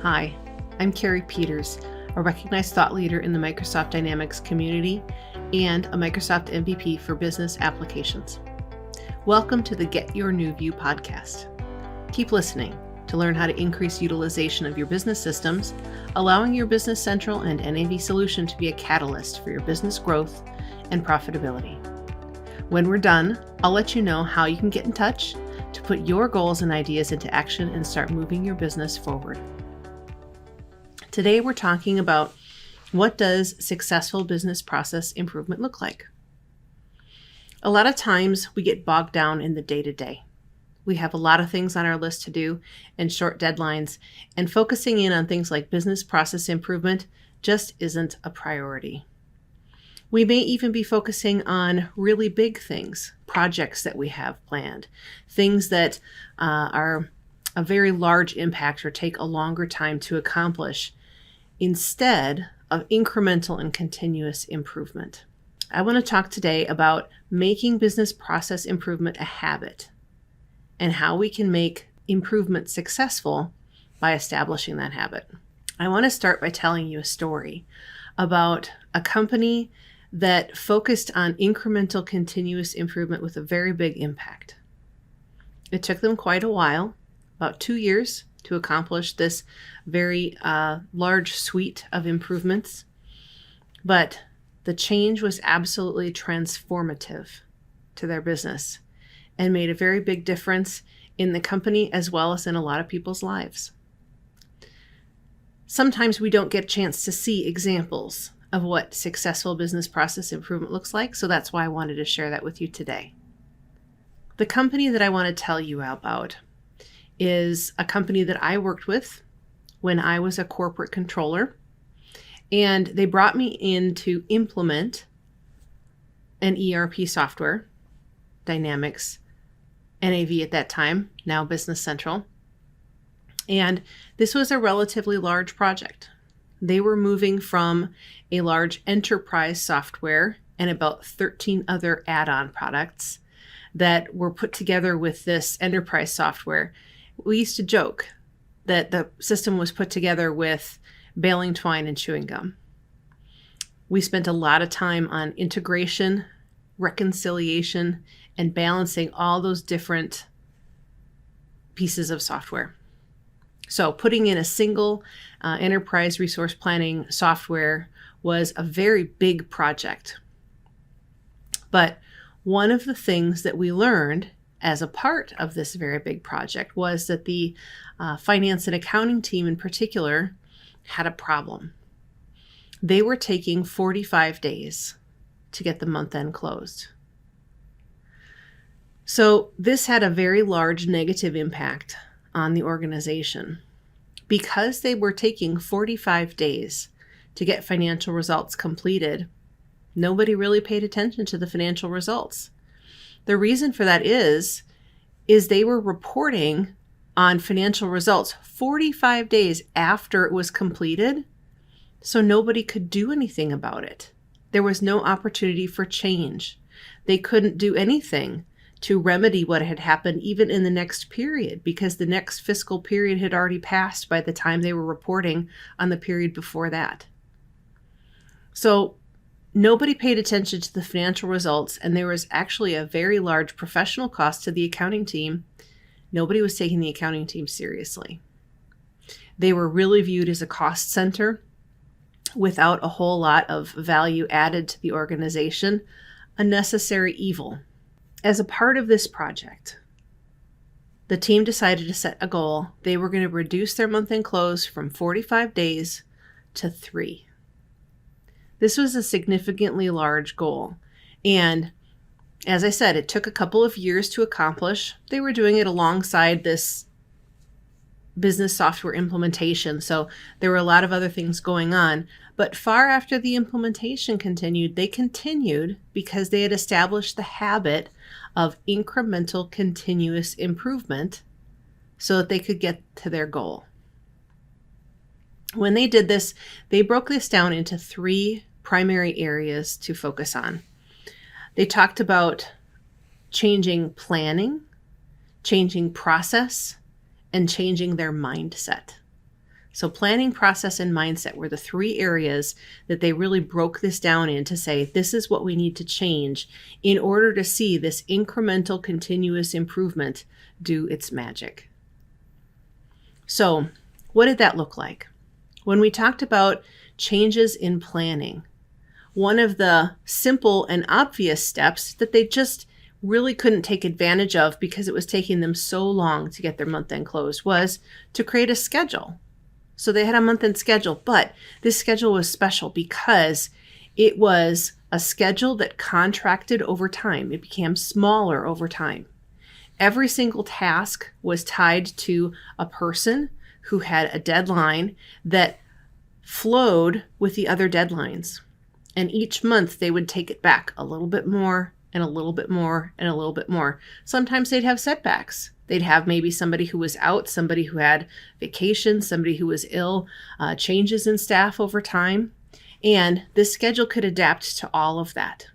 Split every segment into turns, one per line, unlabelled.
Hi, I'm Carrie Peters, a recognized thought leader in the Microsoft Dynamics community and a Microsoft MVP for business applications. Welcome to the Get Your New View podcast. Keep listening to learn how to increase utilization of your business systems, allowing your Business Central and NAV solution to be a catalyst for your business growth and profitability. When we're done, I'll let you know how you can get in touch to put your goals and ideas into action and start moving your business forward. Today we're talking about what does successful business process improvement look like? A lot of times we get bogged down in the day-to-day. We have a lot of things on our list to do and short deadlines, and focusing in on things like business process improvement just isn't a priority. We may even be focusing on really big things, projects that we have planned, things that are a very large impact or take a longer time to accomplish, instead of incremental and continuous improvement. I want to talk today about making business process improvement a habit and how we can make improvement successful by establishing that habit. I want to start by telling you a story about a company that focused on incremental continuous improvement with a very big impact. It took them quite a while, about 2 years, to accomplish this very large suite of improvements. But the change was absolutely transformative to their business and made a very big difference in the company as well as in a lot of people's lives. Sometimes we don't get a chance to see examples of what successful business process improvement looks like, so that's why I wanted to share that with you today. The company that I want to tell you about is a company that I worked with when I was a corporate controller, and they brought me in to implement an ERP software, Dynamics, NAV at that time, now Business Central. And this was a relatively large project. They were moving from a large enterprise software and about 13 other add-on products that were put together with this enterprise software. We used to joke that the system was put together with baling twine and chewing gum. We spent a lot of time on integration, reconciliation, and balancing all those different pieces of software. So putting in a single enterprise resource planning software was a very big project. But one of the things that we learned as a part of this very big project was that the finance and accounting team in particular had a problem. They were taking 45 days to get the month end closed. So this had a very large negative impact on the organization. Because they were taking 45 days to get financial results completed, nobody really paid attention to the financial results. The reason for that is they were reporting on financial results 45 days after it was completed, so nobody could do anything about it. There was no opportunity for change. They couldn't do anything to remedy what had happened even in the next period, because the next fiscal period had already passed by the time they were reporting on the period before that. So nobody paid attention to the financial results, and there was actually a very large professional cost to the accounting team. Nobody was taking the accounting team seriously. They were really viewed as a cost center without a whole lot of value added to the organization, a necessary evil. As a part of this project, the team decided to set a goal. They were going to reduce their month-end close from 45 days to 3. This was a significantly large goal. And as I said, it took a couple of years to accomplish. They were doing it alongside this business software implementation, so there were a lot of other things going on. But far after the implementation continued, they continued because they had established the habit of incremental continuous improvement so that they could get to their goal. When they did this, they broke this down into 3 primary areas to focus on. They talked about changing planning, changing process, and changing their mindset. So planning, process, and mindset were the three areas that they really broke this down in to say, this is what we need to change in order to see this incremental continuous improvement do its magic. So what did that look like? When we talked about changes in planning, one of the simple and obvious steps that they just really couldn't take advantage of because it was taking them so long to get their month-end close was to create a schedule. So they had a month-end schedule, but this schedule was special because it was a schedule that contracted over time. It became smaller over time. Every single task was tied to a person who had a deadline that flowed with the other deadlines. And each month they would take it back a little bit more and a little bit more and a little bit more. Sometimes they'd have setbacks. They'd have maybe somebody who was out, somebody who had vacation, somebody who was ill, changes in staff over time. And this schedule could adapt to all of that.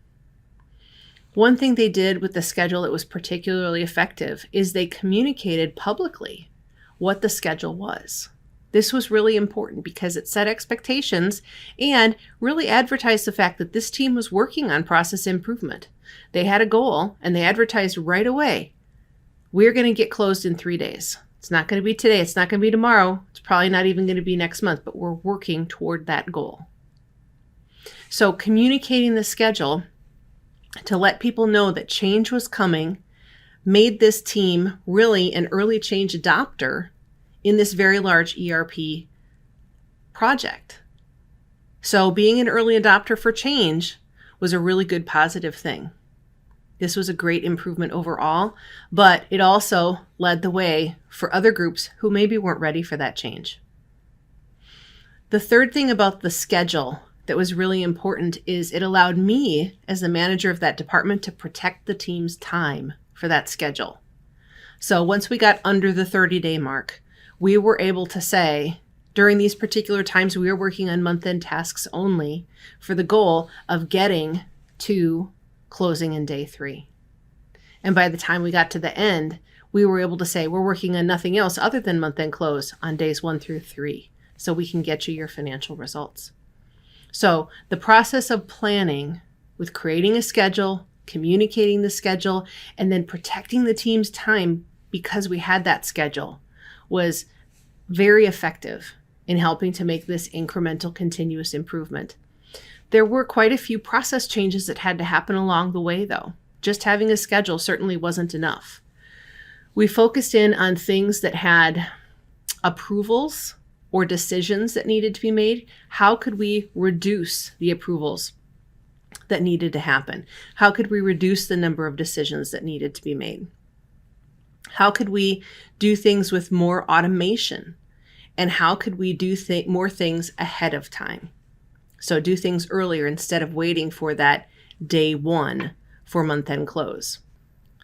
One thing they did with the schedule that was particularly effective is they communicated publicly what the schedule was. This was really important because it set expectations and really advertised the fact that this team was working on process improvement. They had a goal and they advertised right away, we're going to get closed in 3 days. It's not going to be today. It's not going to be tomorrow. It's probably not even going to be next month, but we're working toward that goal. So communicating the schedule to let people know that change was coming made this team really an early change adopter in this very large ERP project. So being an early adopter for change was a really good positive thing. This was a great improvement overall, but it also led the way for other groups who maybe weren't ready for that change. The third thing about the schedule that was really important is it allowed me as the manager of that department to protect the team's time for that schedule. So once we got under the 30-day mark, we were able to say, during these particular times, we were working on month-end tasks only for the goal of getting to closing in day 3. And by the time we got to the end, we were able to say, we're working on nothing else other than month-end close on days 1 through 3, so we can get you your financial results. So the process of planning with creating a schedule, communicating the schedule, and then protecting the team's time because we had that schedule was very effective in helping to make this incremental continuous improvement. There were quite a few process changes that had to happen along the way, though. Just having a schedule certainly wasn't enough. We focused in on things that had approvals or decisions that needed to be made. How could we reduce the approvals that needed to happen? How could we reduce the number of decisions that needed to be made? How could we do things with more automation? And how could we do more things ahead of time? So do things earlier instead of waiting for that day 1 for month-end close.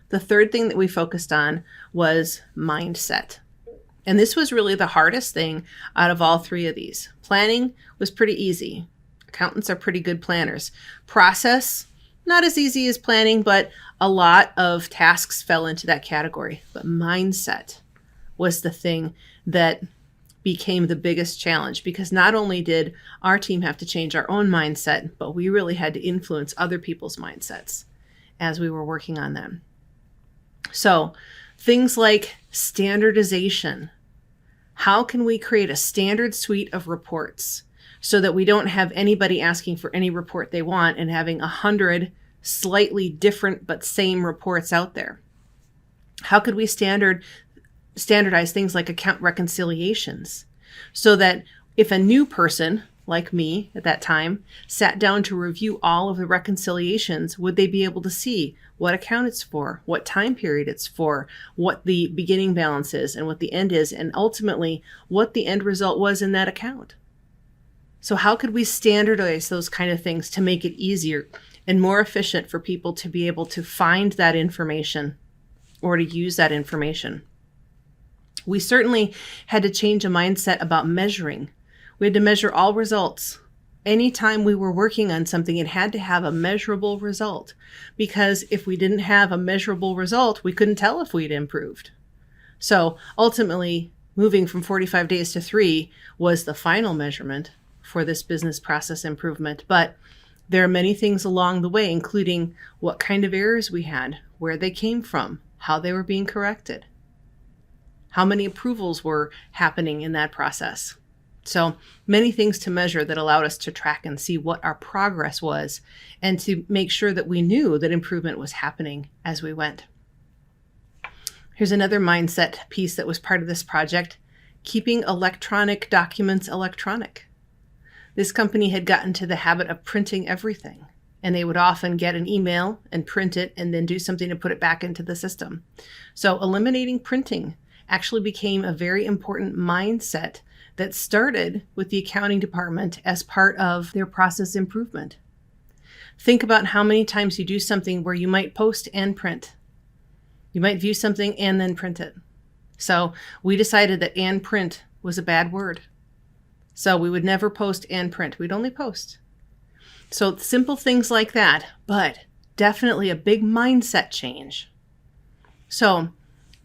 The third thing that we focused on was mindset. And this was really the hardest thing out of all 3 of these. Planning was pretty easy. Accountants are pretty good planners. Process, not as easy as planning, but a lot of tasks fell into that category. But mindset was the thing that became the biggest challenge because not only did our team have to change our own mindset, but we really had to influence other people's mindsets as we were working on them. So things like standardization. How can we create a standard suite of reports so that we don't have anybody asking for any report they want and having 100 slightly different but same reports out there? How could we standardize things like account reconciliations so that if a new person like me at that time sat down to review all of the reconciliations, would they be able to see what account it's for, what time period it's for, what the beginning balance is and what the end is, and ultimately what the end result was in that account? So how could we standardize those kind of things to make it easier and more efficient for people to be able to find that information or to use that information? We certainly had to change a mindset about measuring. We had to measure all results. Anytime we were working on something, it had to have a measurable result, because if we didn't have a measurable result, we couldn't tell if we'd improved. So ultimately, moving from 45 days to 3 was the final measurement for this business process improvement. But there are many things along the way, including what kind of errors we had, where they came from, how they were being corrected, how many approvals were happening in that process. So many things to measure that allowed us to track and see what our progress was and to make sure that we knew that improvement was happening as we went. Here's another mindset piece that was part of this project: keeping electronic documents electronic. This company had gotten to the habit of printing everything, and they would often get an email and print it and then do something to put it back into the system. So eliminating printing actually became a very important mindset that started with the accounting department as part of their process improvement. Think about how many times you do something where you might post and print. You might view something and then print it. So we decided that and print was a bad word. So we would never post and print. We'd only post. So simple things like that, but definitely a big mindset change. So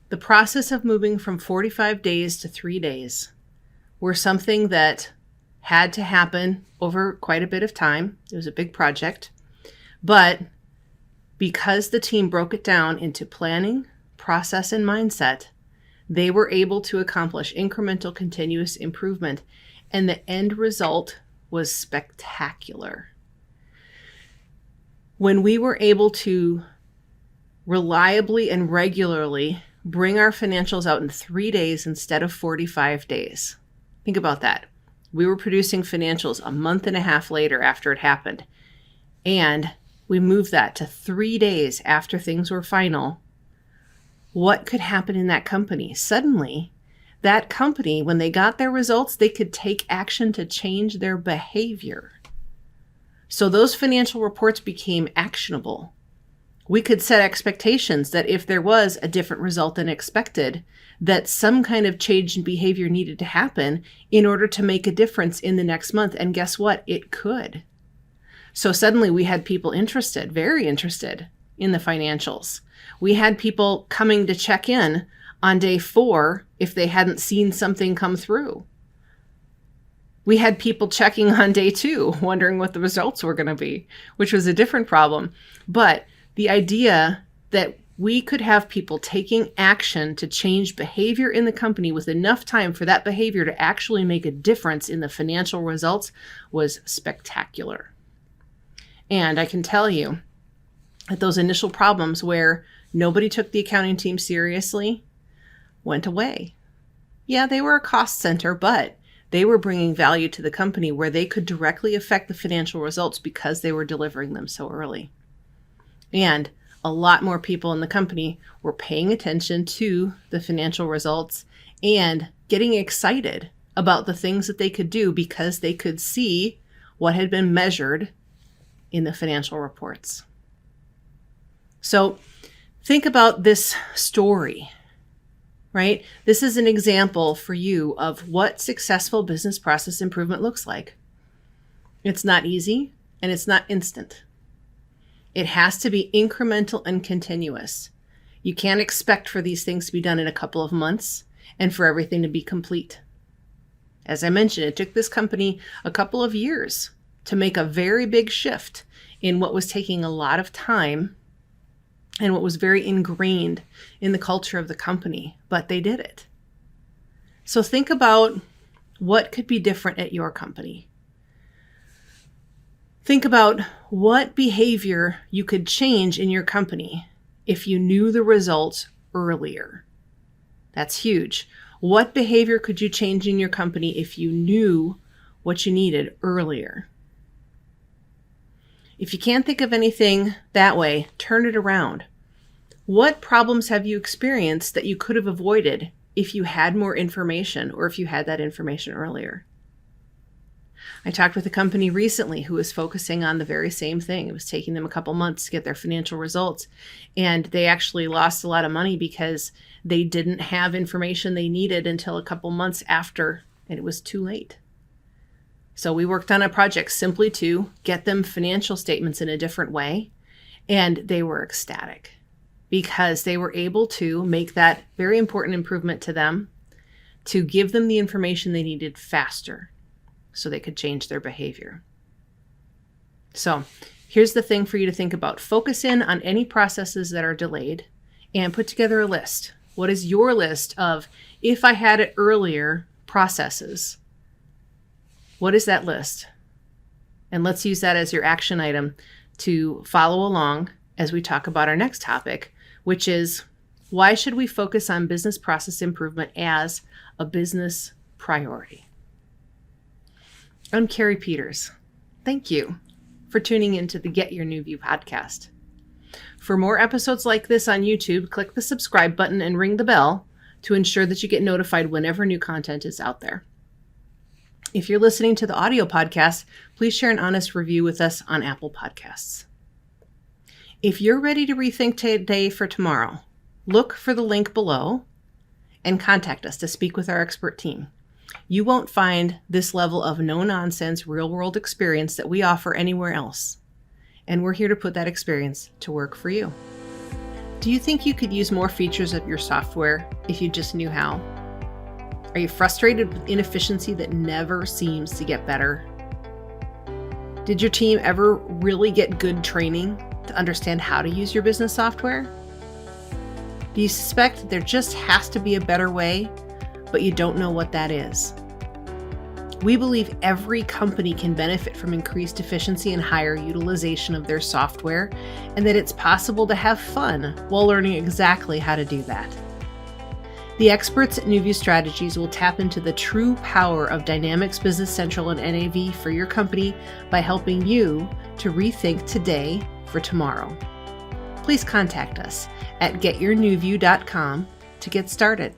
the process of moving from 45 days to 3 days were something that had to happen over quite a bit of time. It was a big project. But because the team broke it down into planning, process, and mindset, they were able to accomplish incremental continuous improvement, and the end result was spectacular. When we were able to reliably and regularly bring our financials out in 3 days instead of 45 days. Think about that. We were producing financials a month and a half later after it happened, and we moved that to 3 days after things were final. What could happen in that company? Suddenly, that company, when they got their results, they could take action to change their behavior. So those financial reports became actionable. We could set expectations that if there was a different result than expected, that some kind of change in behavior needed to happen in order to make a difference in the next month. And guess what? It could. So suddenly we had people interested, very interested in the financials. We had people coming to check in on day 4 if they hadn't seen something come through. We had people checking on day 2, wondering what the results were going to be, which was a different problem. But the idea that we could have people taking action to change behavior in the company with enough time for that behavior to actually make a difference in the financial results was spectacular. And I can tell you that those initial problems where nobody took the accounting team seriously went away. Yeah, they were a cost center, but they were bringing value to the company where they could directly affect the financial results because they were delivering them so early. And a lot more people in the company were paying attention to the financial results and getting excited about the things that they could do because they could see what had been measured in the financial reports. So think about this story, right? This is an example for you of what successful business process improvement looks like. It's not easy and it's not instant. It has to be incremental and continuous. You can't expect for these things to be done in a couple of months and for everything to be complete. As I mentioned, it took this company a couple of years to make a very big shift in what was taking a lot of time and what was very ingrained in the culture of the company, but they did it. So think about what could be different at your company. Think about what behavior you could change in your company if you knew the results earlier. That's huge. What behavior could you change in your company if you knew what you needed earlier? If you can't think of anything that way, turn it around. What problems have you experienced that you could have avoided if you had more information or if you had that information earlier? I talked with a company recently who was focusing on the very same thing. It was taking them a couple months to get their financial results, and they actually lost a lot of money because they didn't have information they needed until a couple months after, and it was too late. So we worked on a project simply to get them financial statements in a different way, and they were ecstatic because they were able to make that very important improvement to them, to give them the information they needed faster so they could change their behavior. So here's the thing for you to think about. Focus in on any processes that are delayed and put together a list. What is your list of, if I had it earlier, processes? What is that list? And let's use that as your action item to follow along as we talk about our next topic, which is, why should we focus on business process improvement as a business priority? I'm Carrie Peters. Thank you for tuning into the Get Your New View podcast. For more episodes like this on YouTube, click the subscribe button and ring the bell to ensure that you get notified whenever new content is out there. If you're listening to the audio podcast, please share an honest review with us on Apple Podcasts. If you're ready to rethink today for tomorrow, look for the link below and contact us to speak with our expert team. You won't find this level of no-nonsense, real-world experience that we offer anywhere else. And we're here to put that experience to work for you. Do you think you could use more features of your software if you just knew how? Are you frustrated with inefficiency that never seems to get better? Did your team ever really get good training to understand how to use your business software? Do you suspect that there just has to be a better way, but you don't know what that is? We believe every company can benefit from increased efficiency and higher utilization of their software, and that it's possible to have fun while learning exactly how to do that. The experts at NewView Strategies will tap into the true power of Dynamics Business Central and NAV for your company by helping you to rethink today for tomorrow. Please contact us at getyournewview.com to get started.